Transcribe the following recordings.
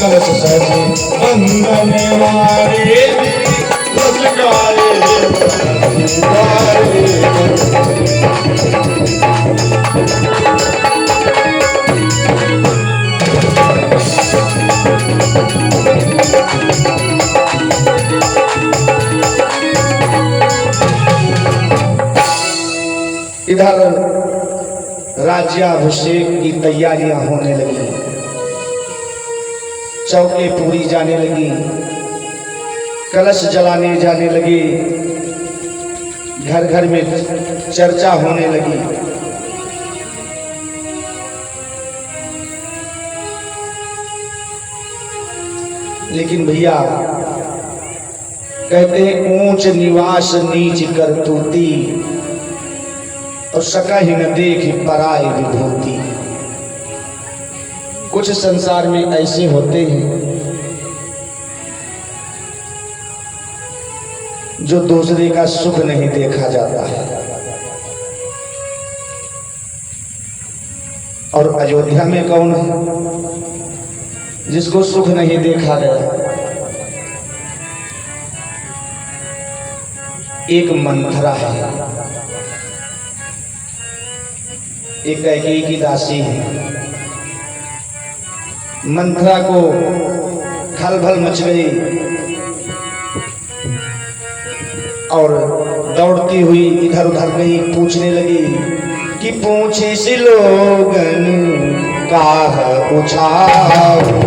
कलश सजे बंधन मारे लसकाए इधर राज्याभिषेक की तैयारियां होने लगी, चौके पूरी जाने लगी, कलश जलाने जाने लगे, घर घर में चर्चा होने लगी। लेकिन भैया कहते हैं ऊंच निवास नीच करतूती और सका ही न देख पराय विभूति। कुछ संसार में ऐसे होते हैं जो दूसरे का सुख नहीं देखा जाता है, और अयोध्या में कौन है जिसको सुख नहीं देखा गया? एक मंथरा है, एक कैकेयी की दासी है। मंथरा को खलबल मच गई और दौड़ती हुई इधर उधर गई, पूछने लगी कि पूछे से लोगन काह पूछाऊं।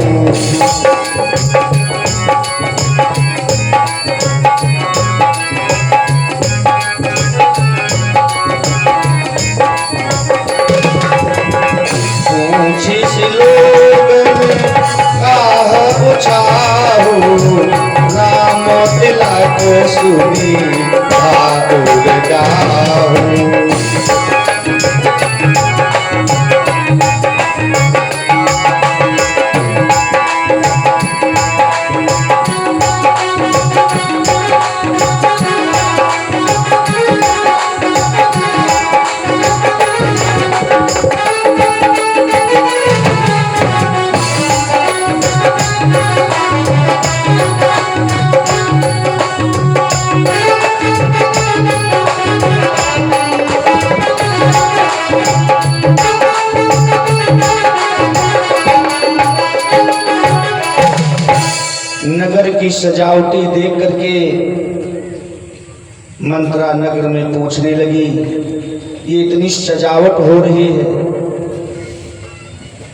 राम तिलक सुनी ठाकुर गाऊं। नगर की सजावटी देख करके मंथरा नगर में पूछने लगी, ये इतनी सजावट हो रही है,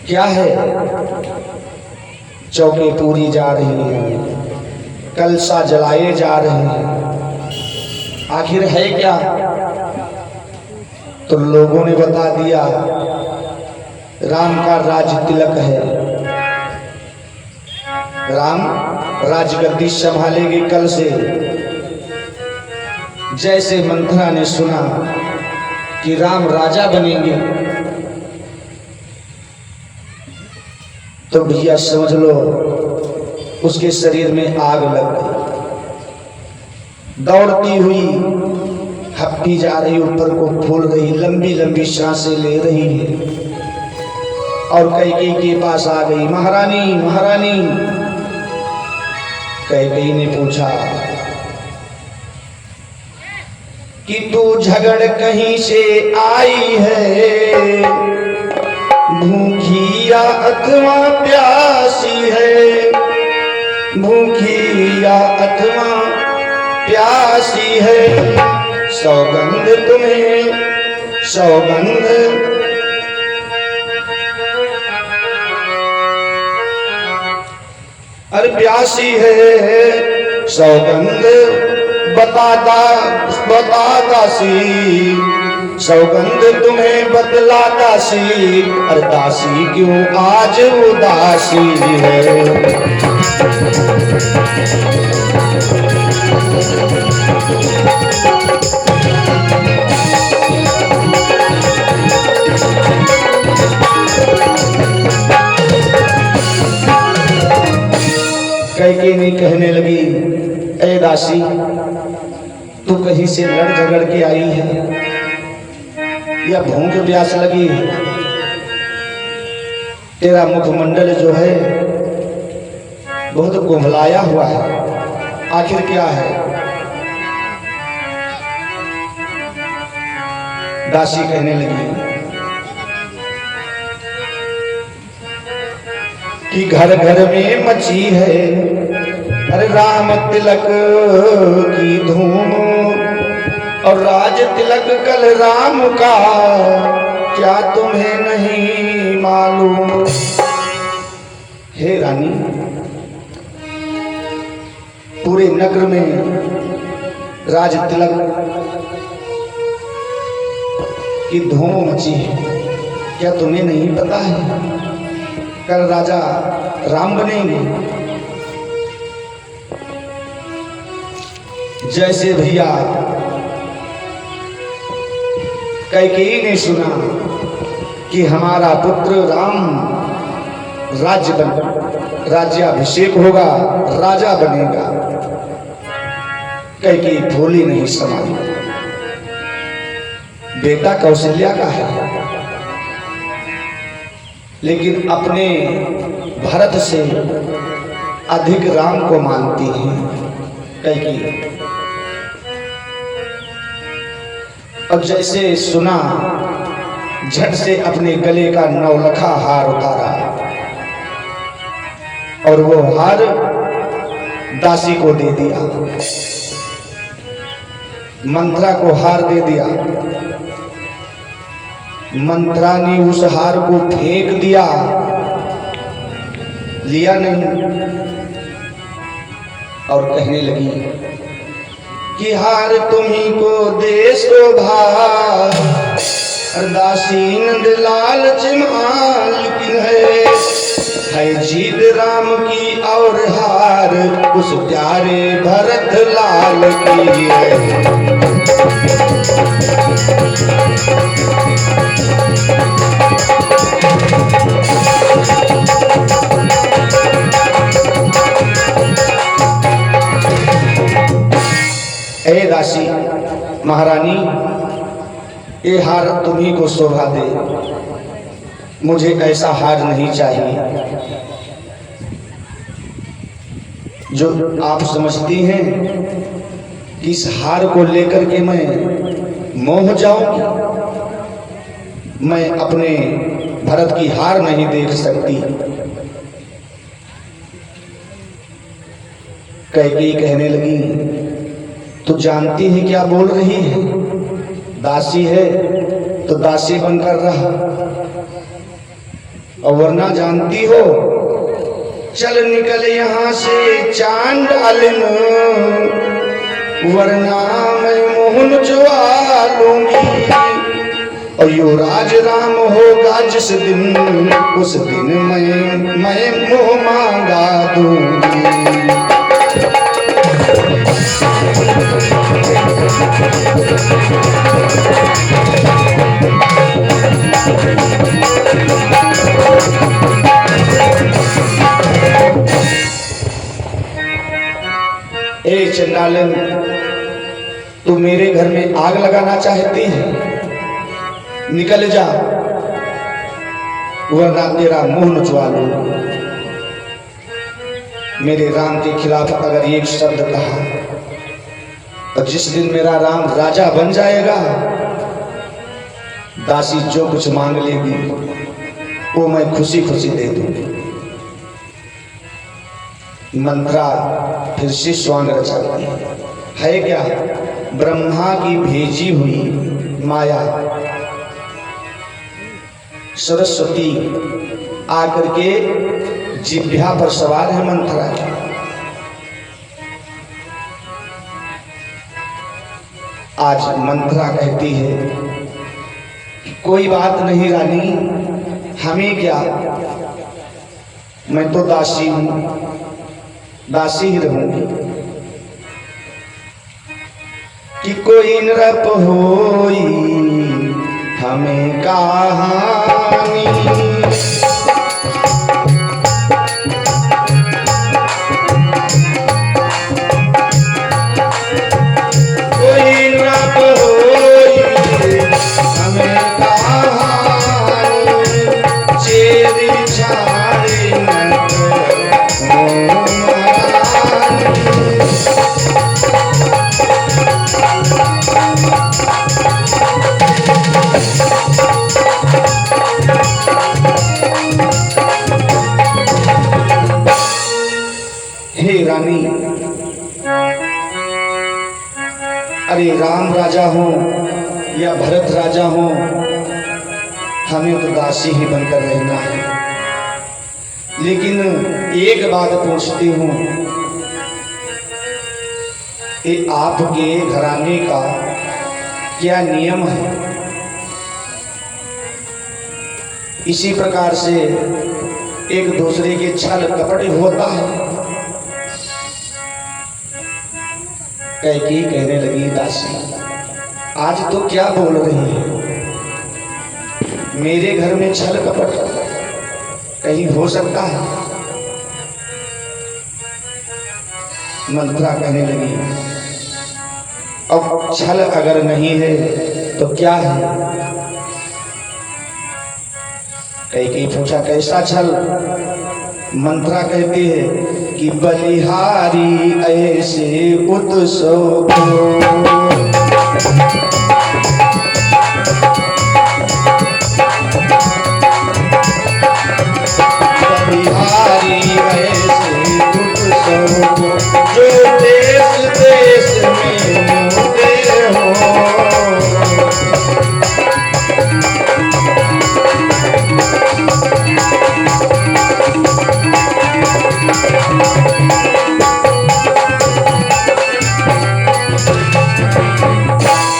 क्या है? चौके पूरी जा रही हैं, कलशा जलाए जा रहे हैं, आखिर है क्या? तो लोगों ने बता दिया, राम का राज तिलक है, राम राजगद्दी संभालेंगे कल से। जैसे मंथरा ने सुना कि राम राजा बनेंगे तो भैया समझ लो उसके शरीर में आग लग गई। दौड़ती हुई हप्पी जा रही, ऊपर को फूल रही, लंबी लंबी सांसें ले रही है और कैकेयी के पास आ गई। महारानी महारानी। कैकेयी ने पूछा कि तू झगड़ कहीं से आई है, भूखी या अथवा प्यासी है, भूखी या अथवा प्यासी है, सौगंध तुम्हें सौगंध अरे प्यासी है, सौगंध बताता सी, सौगंध तुम्हें बतलाता सी, अरे दासी क्यों आज उदासी है। कैकेयी ने कहने लगी, ए दासी, तू कहीं से लड़ झगड़ के आई है या भूख प्यास लगी? तेरा मुखमंडल जो है बहुत कुंभलाया हुआ है। आखिर क्या है? दासी कहने लगी कि घर घर में मची है अरे राम तिलक की धूम, और राज तिलक कल राम का क्या तुम्हें नहीं मालूम। हे रानी, पूरे नगर में राज तिलक की धूम मची है, क्या तुम्हें नहीं पता है कल राजा राम बनेंगे? जैसे भैया कैकेयी ने सुना कि हमारा पुत्र राम राज्याभिषेक होगा, राजा बनेगा, कैकेयी भूली नहीं समाई। बेटा कौशल्या का है, लेकिन अपने भरत से अधिक राम को मानती है कैकेयी। अब जैसे सुना, झट से अपने गले का नौलखा हार उतारा और वो हार दासी को दे दिया, मंत्रा को हार दे दिया। मंत्रा ने उस हार को फेंक दिया, लिया नहीं, और कहने लगी कि हार तुम्ही को दे शोभा, दासी नंदलाल चिमालिकिन है जीत राम की और हार उस प्यारे भरत लाल की है। ए दासी महारानी, ये हार तुम्ही को शोभा दे, मुझे ऐसा हार नहीं चाहिए जो आप समझती हैं कि इस हार को लेकर के मैं मोह जाऊंगी। मैं अपने भरत की हार नहीं देख सकती। कैकेयी कहने लगी, तू जानती है क्या बोल रही है? दासी है तो दासी बनकर रहा, और वरना जानती हो, चल निकल यहाँ से चांडालिन, वरना मैं मोहन जुआ लूंगी, और युवराज राम होगा जिस दिन, उस दिन मैं मोह मांगा दूंगी। ए चंडालन, तू मेरे घर में आग लगाना चाहती है? निकल जा, वरना तेरा मुंह नुचवा लूंगा। मेरे राम के खिलाफ अगर एक शब्द कहा तो जिस दिन मेरा राम राजा बन जाएगा, दासी जो कुछ मांग लेगी वो मैं खुशी खुशी दे दूंगी। मंत्रा फिर से स्वांग रचाती है क्या? ब्रह्मा की भेजी हुई माया सरस्वती आकर के जिह्वा पर सवार है मंत्रा। आज मंत्रा कहती है कोई बात नहीं रानी, हमें क्या, मैं तो दासी हूं, दासी ही रहूंगी। कि कोई नृप होई हमें कहानी, कोई नृप होई हमें कहानी, चेरी छाड़ी नट हे रानी, अरे राम राजा हो या भरत राजा हो, हमें तो दासी ही बनकर रहना है। लेकिन एक बात पूछती हूँ, कि आपके घराने का क्या नियम है? इसी प्रकार से एक दूसरे के छल कपट होता है? कैकेयी कहने लगी, दासी आज तो क्या बोल रही है? मेरे घर में छल कपट कहीं हो सकता है? मंत्रा कहने लगी, अब छल अगर नहीं है तो क्या है? कैकेयी पूछा, कैसा छल? मंत्रा कहती है कि बलिहारी ऐसे उत्सव बलिहारी ऐसे उत्सव जो देश देश में होते हो।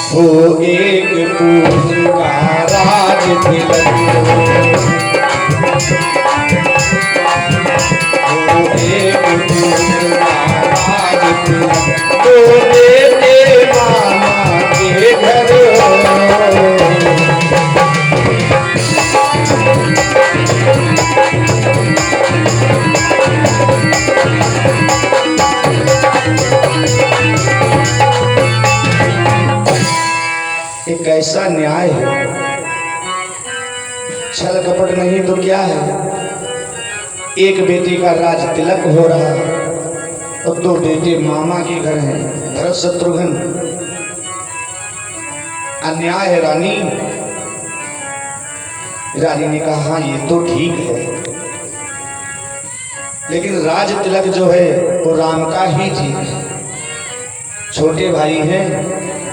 हो एक पूज का राज तिलक, हो एक पूज का राज तिलक, तो देते मामा के घर कैसा न्याय है? छल कपट नहीं तो क्या है? एक बेटी का राज तिलक हो रहा और दो बेटे मामा के घर हैं, भरत शत्रुघ्न। अन्याय है रानी। रानी ने कहा, हाँ ये तो ठीक है, लेकिन राज तिलक जो है वो राम का ही ठीक है। छोटे भाई हैं,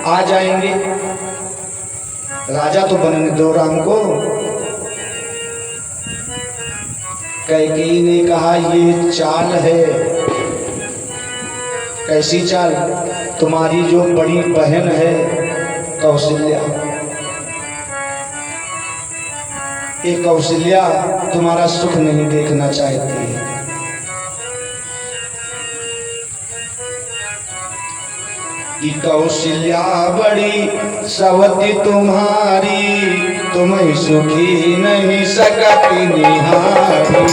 आ जाएंगे, राजा तो बनने दो राम को। कैकेयी ने कहा, ये चाल है। कैसी चाल? तुम्हारी जो बड़ी बहन है कौशल्या, ये कौशल्या तुम्हारा सुख नहीं देखना चाहती है। कि कौशल्या बड़ी सवती तुम्हारी, तुम्हें सुखी नहीं सकती निहारी।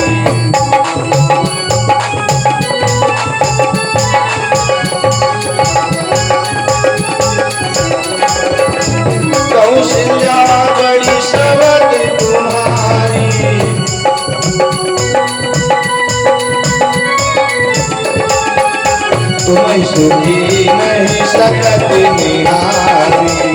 कौशल्या बड़ी सवती तुम्हारी, तुम्हें सुखी नहीं सकती निहारी।